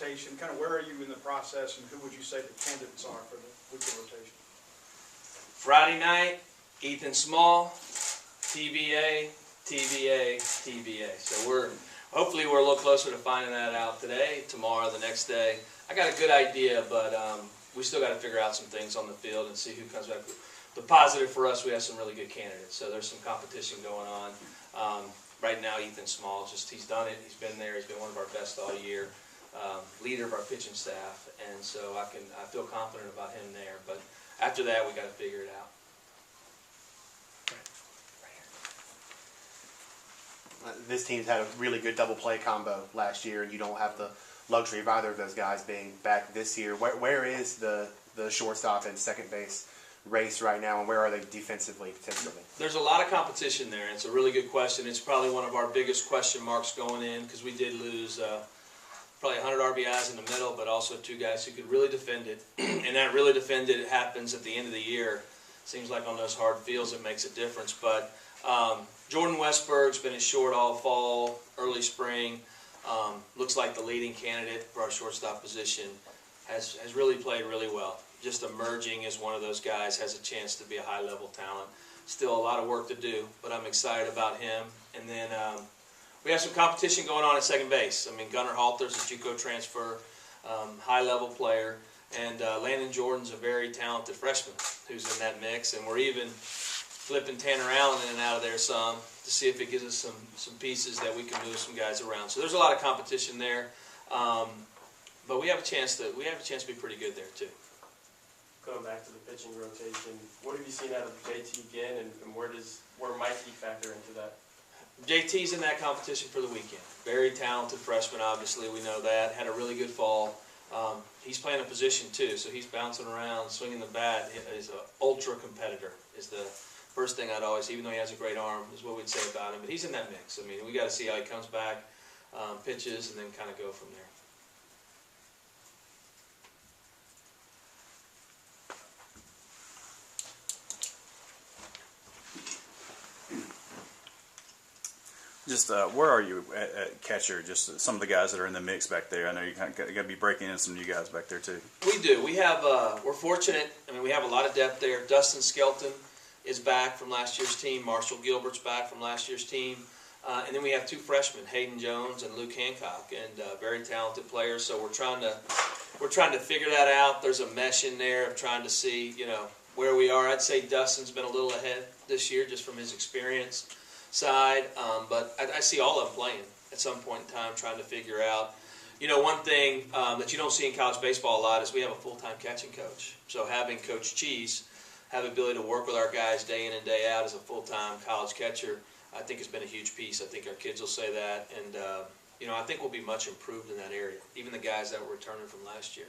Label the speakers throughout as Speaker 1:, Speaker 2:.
Speaker 1: rotation. Kind of where are you in the process, and who would you say the candidates are for the weekly rotation?
Speaker 2: Friday night, Ethan Small, TBA, TBA, TBA. So hopefully we're a little closer to finding that out today, tomorrow, the next day. I got a good idea, but we still got to figure out some things on the field and see who comes back. The positive for us, we have some really good candidates, so there's some competition going on. Right now, Ethan Small, he's done it. He's been there. He's been one of our best all year. Leader of our pitching staff, and so I feel confident about him there. But after that, we got to figure it out.
Speaker 3: This team's had a really good double play combo last year, and you don't have the luxury of either of those guys being back this year. Where is the shortstop and second base race right now, and where are they defensively potentially?
Speaker 2: There's a lot of competition there, and it's a really good question. It's probably one of our biggest question marks going in, because we did lose probably 100 RBIs in the middle, but also two guys who could really defend it. And that really defend it happens at the end of the year. Seems like on those hard fields it makes a difference. But Jordan Westberg's been in short all fall, early spring. Looks like the leading candidate for our shortstop position. Has really played really well. Just emerging as one of those guys, has a chance to be a high-level talent. Still a lot of work to do, but I'm excited about him. And then we have some competition going on at second base. I mean, Gunnar Halter's a JUCO transfer, high-level player, and Landon Jordan's a very talented freshman who's in that mix. And we're even flipping Tanner Allen in and out of there some to see if it gives us some pieces that we can move some guys around. So there's a lot of competition there, but we have a chance to be pretty good there too.
Speaker 4: Going back to the pitching rotation, what have you seen out of JT again, and where might he factor into that?
Speaker 2: JT's in that competition for the weekend. Very talented freshman, obviously, we know that. Had a really good fall. He's playing a position too, so he's bouncing around, swinging the bat. He's an ultra competitor is the first thing I'd always, even though he has a great arm, is what we'd say about him. But he's in that mix. I mean, we got to see how he comes back, pitches, and then kind of go from there.
Speaker 5: Just where are you at catcher? Just some of the guys that are in the mix back there. I know you got to be breaking in some new guys back there too.
Speaker 2: We do. We have. We're fortunate. I mean, we have a lot of depth there. Dustin Skelton is back from last year's team. Marshall Gilbert's back from last year's team, and then we have two freshmen, Hayden Jones and Luke Hancock, and very talented players. So we're trying to figure that out. There's a mesh in there of trying to see, where we are. I'd say Dustin's been a little ahead this year just from his experience side, but I see all of them playing at some point in time, trying to figure out. One thing that you don't see in college baseball a lot is we have a full-time catching coach. So having Coach Cheese have the ability to work with our guys day in and day out as a full-time college catcher, I think has been a huge piece. I think our kids will say that, and I think we'll be much improved in that area, even the guys that were returning from last year.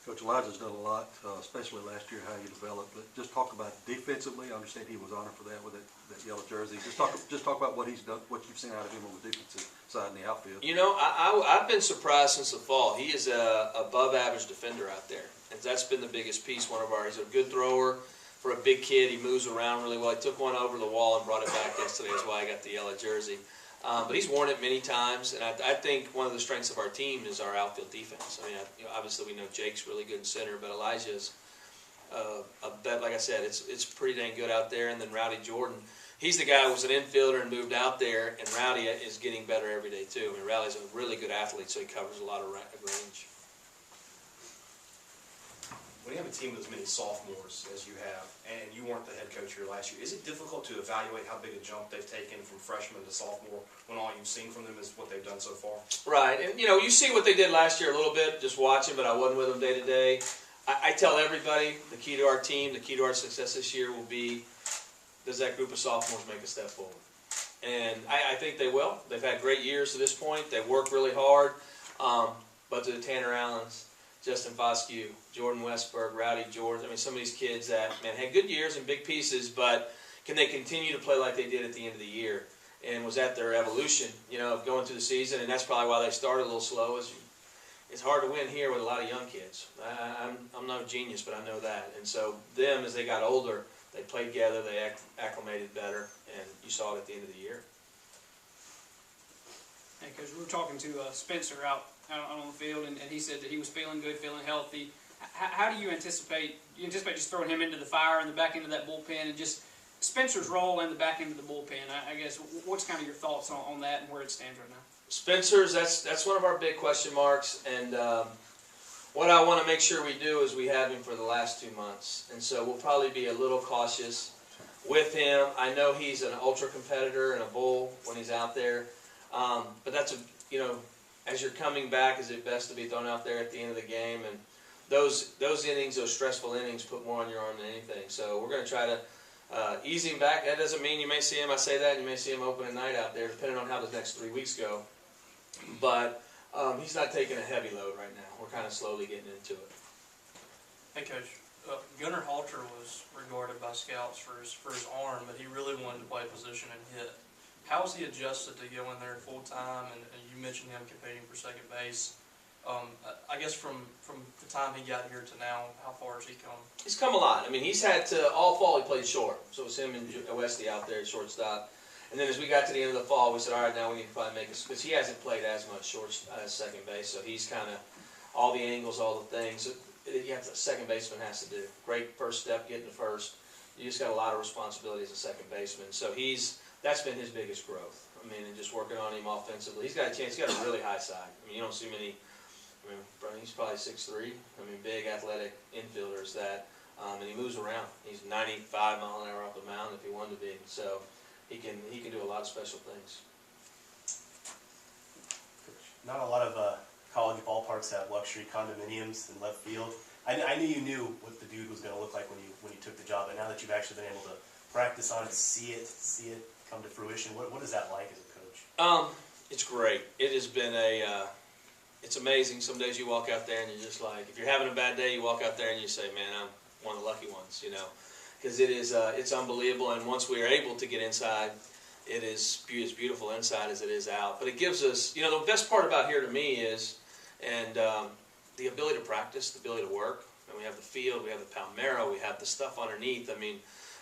Speaker 6: Coach Elijah's done a lot, especially last year, how you developed. But just talk about defensively. I understand he was honored for that with that yellow jersey. Just talk about what he's done, what you've seen out of him on the defensive side in the outfield.
Speaker 2: I've been surprised since the fall. He is a above-average defender out there, and that's been the biggest piece. He's a good thrower for a big kid. He moves around really well. He took one over the wall and brought it back yesterday. That's why I got the yellow jersey. But he's worn it many times, and I think one of the strengths of our team is our outfield defense. I mean, obviously we know Jake's really good in center, but Elijah's like I said, it's pretty dang good out there. And then Rowdy Jordan, he's the guy who was an infielder and moved out there, and Rowdy is getting better every day too. I mean, Rowdy's a really good athlete, so he covers a lot of range.
Speaker 7: When you have a team with as many sophomores as you have, and you weren't the head coach here last year, is it difficult to evaluate how big a jump they've taken from freshman to sophomore when all you've seen from them is what they've done so far? Right,
Speaker 2: and you see what they did last year a little bit, just watching, but I wasn't with them day to day. I tell everybody the key to our team, the key to our success this year will be, does that group of sophomores make a step forward? And I think they will. They've had great years to this point. They work really hard, but to the Tanner Allens, Justin Foscue, Jordan Westberg, Rowdy Jordan. I mean, some of these kids that, had good years and big pieces, but can they continue to play like they did at the end of the year? And was that their evolution, of going through the season? And that's probably why they started a little slow. It's hard to win here with a lot of young kids. I'm no genius, but I know that. And so them, as they got older, they played together, they acclimated better, and you saw it at the end of the year.
Speaker 8: Hey, Coach, we were talking to Spencer out on the field, and he said that he was feeling good, feeling healthy. How do you anticipate just throwing him into the fire in the back end of that bullpen, and just Spencer's role in the back end of the bullpen? I guess what's kind of your thoughts on that and where it stands right now?
Speaker 2: Spencer's, that's one of our big question marks, and what I want to make sure we do is we have him for the last 2 months, and so we'll probably be a little cautious with him. I know he's an ultra competitor and a bull when he's out there, but that's as you're coming back, is it best to be thrown out there at the end of the game? And those innings, those stressful innings, put more on your arm than anything. So we're going to try to ease him back. That doesn't mean you may see him. I say that, and you may see him opening night out there, depending on how the next 3 weeks go. But he's not taking a heavy load right now. We're kind of slowly getting into it.
Speaker 9: Hey, Coach. Gunnar Halter was regarded by scouts for his arm, but he really wanted to play position and hit. How has he adjusted to go in there full time? And you mentioned him competing for second base. I guess from the time he got here to now, how far has he come?
Speaker 2: He's come a lot. I mean, he's had to, all fall he played short. So it was him and Westy out there at shortstop. And then as we got to the end of the fall, we said, all right, now we need to probably make it, because he hasn't played as much second base. So he's kind of all the angles, all the things that second baseman has to do. Great first step, getting to first. You just got a lot of responsibility as a second baseman. So that's been his biggest growth. I mean, and just working on him offensively. He's got a chance. He's got a really high side. I mean, you don't see many. I mean, he's probably 6'3". I mean, big athletic infielders that, and he moves around. He's 95 mile an hour off the mound if he wanted to be. So he can do a lot of special things.
Speaker 3: Not a lot of college ballparks have luxury condominiums in left field. I knew you knew what the dude was going to look like when you took the job, but now that you've actually been able to practice on it, see it come to fruition, what is that like as a coach?
Speaker 2: It's great. It has been it's amazing. Some days you walk out there and you're just like, if you're having a bad day, you walk out there and you say, man, I'm one of the lucky ones, because it's unbelievable. And once we are able to get inside, it is as beautiful inside as it is out. But it gives us, the best part about here to me is, the ability to practice, the ability to work. And we have the field, we have the Palmera, we have the stuff underneath. I mean,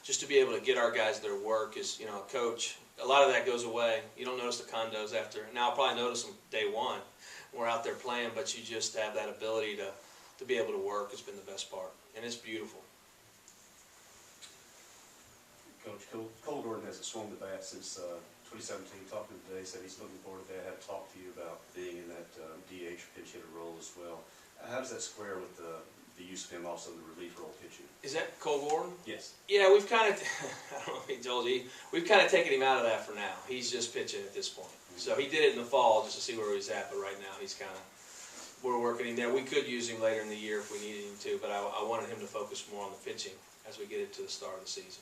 Speaker 2: just to be able to get our guys their work is, a coach, a lot of that goes away. You don't notice the condos after. Now I'll probably notice them day one. We're out there playing, but you just have that ability to be able to work has been the best part. And it's beautiful.
Speaker 10: Coach, Cole Gordon hasn't swung the bat since 2017. Talking to him today, said he's looking forward to that. I had to talk to you about being in that DH pinch hitter role as well. How does that square with the use of him also in the relief role pitching?
Speaker 2: Is that Cole Gordon?
Speaker 10: Yes.
Speaker 2: Yeah, we've kind of, I don't know if he told you, we've kind of taken him out of that for now. He's just pitching at this point. So he did it in the fall just to see where he's at, but right now he's we're working him there. We could use him later in the year if we needed him to, but I wanted him to focus more on the pitching as we get into the start of the season.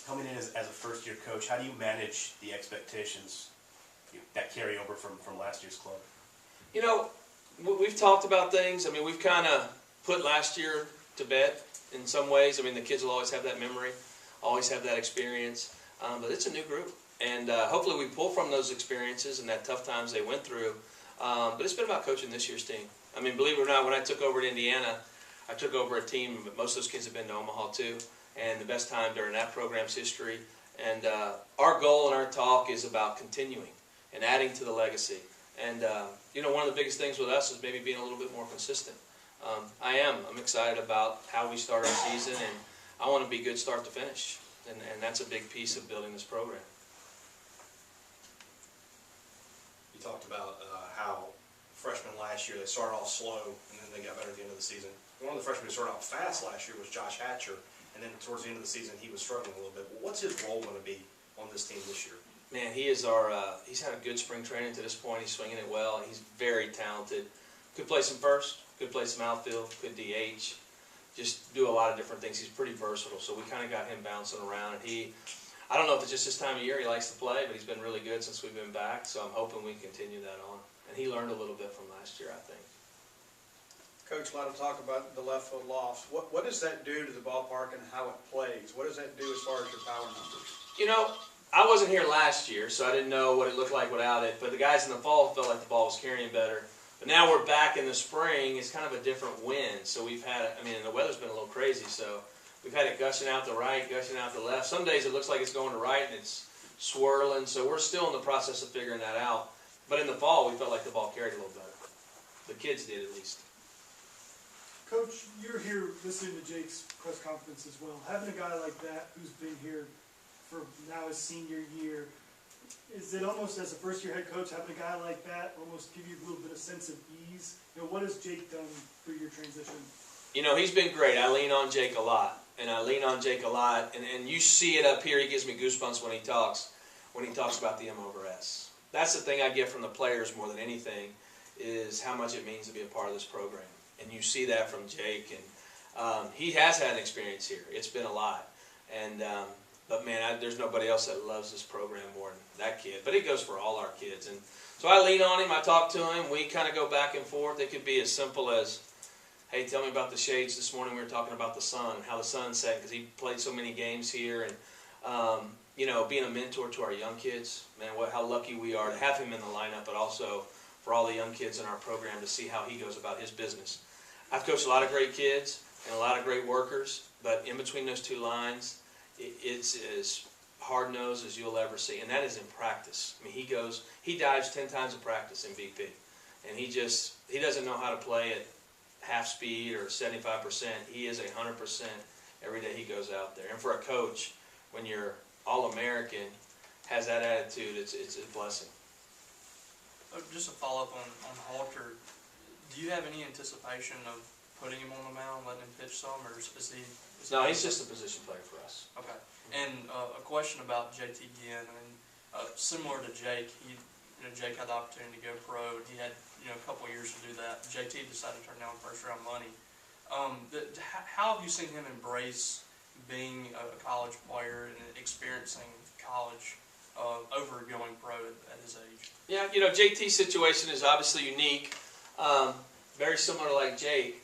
Speaker 3: Coming in as a first-year coach, how do you manage the expectations that carry over from last year's club?
Speaker 2: We've talked about things. I mean, we've kind of put last year to bed in some ways. I mean, the kids will always have that memory, always have that experience, but it's a new group. And hopefully we pull from those experiences and that tough times they went through. But it's been about coaching this year's team. I mean, believe it or not, when I took over at Indiana, I took over a team, but most of those kids have been to Omaha too. And the best time during that program's history. And our goal and our talk is about continuing and adding to the legacy. And, one of the biggest things with us is maybe being a little bit more consistent. I'm excited about how we start our season, and I want to be good start to finish. And that's a big piece of building this program.
Speaker 7: You talked about how freshmen last year, they started off slow, and then they got better at the end of the season. One of the freshmen who started out fast last year was Josh Hatcher. And then towards the end of the season, he was struggling a little bit. What's his role going to be on this team this year?
Speaker 2: Man, he's had a good spring training to this point. He's swinging it well. He's very talented. Could play some first, could play some outfield, could DH. Just do a lot of different things. He's pretty versatile. So we kind of got him bouncing around. And I don't know if it's just this time of year he likes to play, but he's been really good since we've been back. So I'm hoping we continue that on. And he learned a little bit from last year, I think.
Speaker 1: Coach, a lot of talk about the left field loft. What does that do to the ballpark and how it plays? What does that do as far as your power numbers?
Speaker 2: I wasn't here last year, so I didn't know what it looked like without it. But the guys in the fall felt like the ball was carrying better. But now we're back in the spring. It's kind of a different wind. So we've had, and the weather's been a little crazy. So we've had it gushing out the right, gushing out the left. Some days it looks like it's going to right and it's swirling. So we're still in the process of figuring that out. But in the fall, we felt like the ball carried a little better. The kids did, at least.
Speaker 11: Coach, you're here listening to Jake's press conference as well. Having a guy like that who's been here for now his senior year, is it almost as a first-year head coach, having a guy like that almost give you a little bit of sense of ease? You know, what has Jake done for your transition?
Speaker 2: You know, he's been great. I lean on Jake a lot. And you see it up here. He gives me goosebumps when he talks about the M over S. That's the thing I get from the players more than anything, is how much it means to be a part of this program. And you see that from Jake. And he has had an experience here. It's been a lot. And but man, there's nobody else that loves this program more than that kid. But it goes for all our kids. And so I lean on him. I talk to him. We kind of go back and forth. It could be as simple as, hey, tell me about the shades. This morning we were talking about the sun, how the sun set, because he played so many games here. And, you know, being a mentor to our young kids, man, how lucky we are to have him in the lineup, but also for all the young kids in our program to see how he goes about his business. I've coached a lot of great kids and a lot of great workers, but in between those two lines, it's as hard-nosed as you'll ever see, and that is in practice. I mean, he dives 10 times in practice in BP, and he doesn't know how to play at half speed or 75%. He is 100% every day he goes out there. And for a coach, when you're All-American, has that attitude, it's a blessing.
Speaker 9: Just a follow-up on Halter. Do you have any anticipation of putting him on the mound, letting him pitch some, or is he?
Speaker 2: No, he's just a position player for us.
Speaker 9: Okay. And a question about JT Ginn. I mean, similar to Jake, Jake had the opportunity to go pro, and he had a couple of years to do that. JT decided to turn down first-round money. How have you seen him embrace being a college player and experiencing college over going pro at his age?
Speaker 2: Yeah, JT's situation is obviously unique. Very similar to like Jake.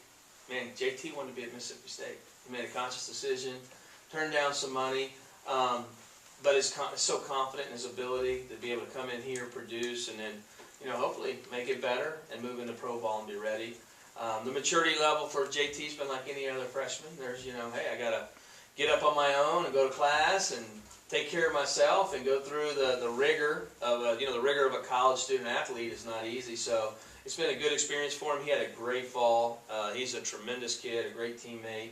Speaker 2: Man, JT wanted to be at Mississippi State. He made a conscious decision, turned down some money, but is so confident in his ability to be able to come in here, produce, and then hopefully make it better and move into pro ball and be ready. The maturity level for JT's been like any other freshman. There's, hey, I got to get up on my own and go to class and take care of myself and go through the rigor of the rigor of a college student athlete is not easy. So it's been a good experience for him. He had a great fall. He's a tremendous kid, a great teammate,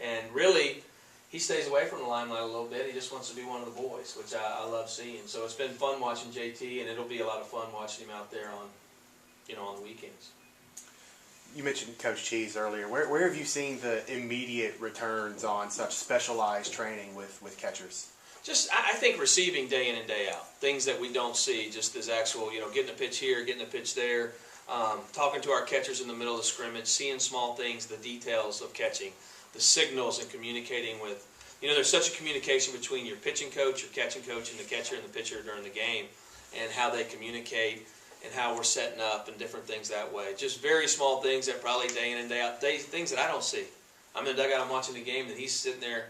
Speaker 2: and really he stays away from the limelight a little bit. He just wants to be one of the boys, which I love seeing. So it's been fun watching JT, and it'll be a lot of fun watching him out there on the weekends.
Speaker 3: You mentioned Coach Cheese earlier. Where have you seen the immediate returns on such specialized training with catchers?
Speaker 2: I think receiving day in and day out. Things that we don't see, just as actual, getting a pitch here, getting a pitch there, talking to our catchers in the middle of the scrimmage, seeing small things, the details of catching, the signals, and communicating with, there's such a communication between your pitching coach, your catching coach, and the catcher and the pitcher during the game, and how they communicate and how we're setting up and different things that way. Just very small things that probably day in and day out, things that I don't see. I'm in the dugout, I'm watching the game, and he's sitting there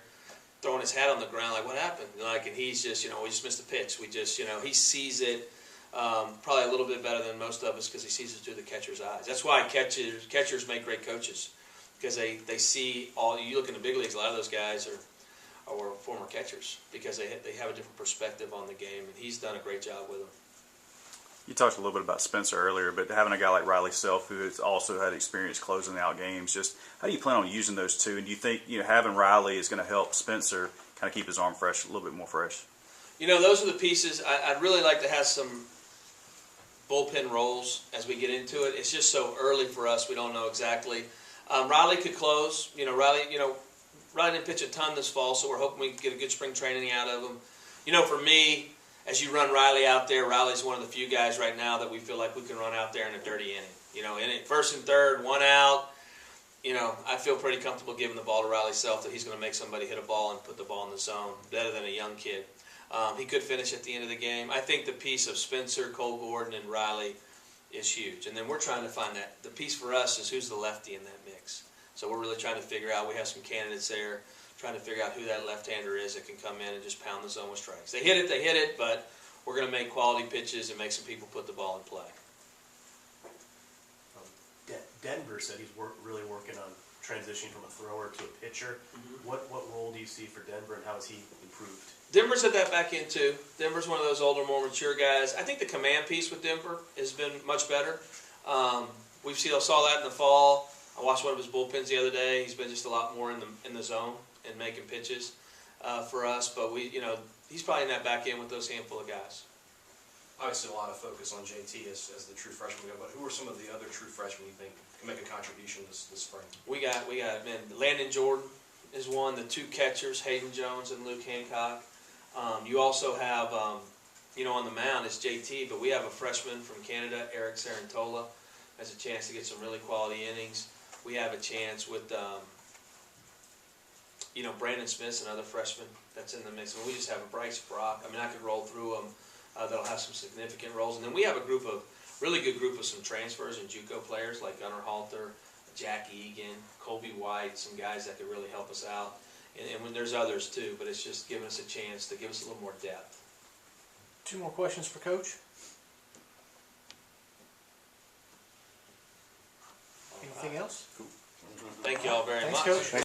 Speaker 2: throwing his hat on the ground like, what happened? And he's just, we just missed a pitch. We just, he sees it probably a little bit better than most of us because he sees it through the catcher's eyes. That's why catchers make great coaches, because they see all. You look in the big leagues, a lot of those guys are former catchers because they have a different perspective on the game, and he's done a great job with them.
Speaker 5: You talked a little bit about Spencer earlier, but having a guy like Riley Self, who has also had experience closing out games, just how do you plan on using those two? And do you think having Riley is going to help Spencer kind of keep his arm fresh, a little bit more fresh?
Speaker 2: Those are the pieces. I'd really like to have some bullpen roles as we get into it. It's just so early for us; we don't know exactly. Riley could close. Riley didn't pitch a ton this fall, so we're hoping we can get a good spring training out of him. For me, as you run Riley out there, Riley's one of the few guys right now that we feel like we can run out there in a dirty inning. In it, first and third, one out. I feel pretty comfortable giving the ball to Riley Self that he's going to make somebody hit a ball and put the ball in the zone better than a young kid. He could finish at the end of the game. I think the piece of Spencer, Cole Gordon, and Riley is huge. And then we're trying to find that. The piece for us is who's the lefty in that mix. So we're really trying to figure out. We have some candidates there, trying to figure out who that left-hander is that can come in and just pound the zone with strikes. They hit it, but we're going to make quality pitches and make some people put the ball in play.
Speaker 12: Denver said he's really working on transitioning from a thrower to a pitcher. What role do you see for Denver, and how has he improved?
Speaker 2: Denver's at that back end too. Denver's one of those older, more mature guys. I think the command piece with Denver has been much better. We saw that in the fall. I watched one of his bullpens the other day. He's been just a lot more in the zone and making pitches for us. But he's probably in that back end with those handful of guys.
Speaker 7: Obviously, a lot of focus on JT as the true freshman guy, but who are some of the other true freshmen you think can make a contribution this spring?
Speaker 2: We got Landon Jordan is one. The two catchers, Hayden Jones and Luke Hancock. You also have on the mound is JT, but we have a freshman from Canada, Eric Sarantola, has a chance to get some really quality innings. We have a chance with Brandon Smith's another freshman that's in the mix. And we just have a Bryce Brock. I could roll through them. That'll have some significant roles. And then we have a really good group of some transfers and JUCO players like Gunnar Halter, Jack Egan, Colby White, some guys that could really help us out. And when there's others too, but it's just giving us a chance to give us a little more depth.
Speaker 13: 2 more questions for Coach. Anything else?
Speaker 2: Thank you all very much.
Speaker 13: Thanks, Coach.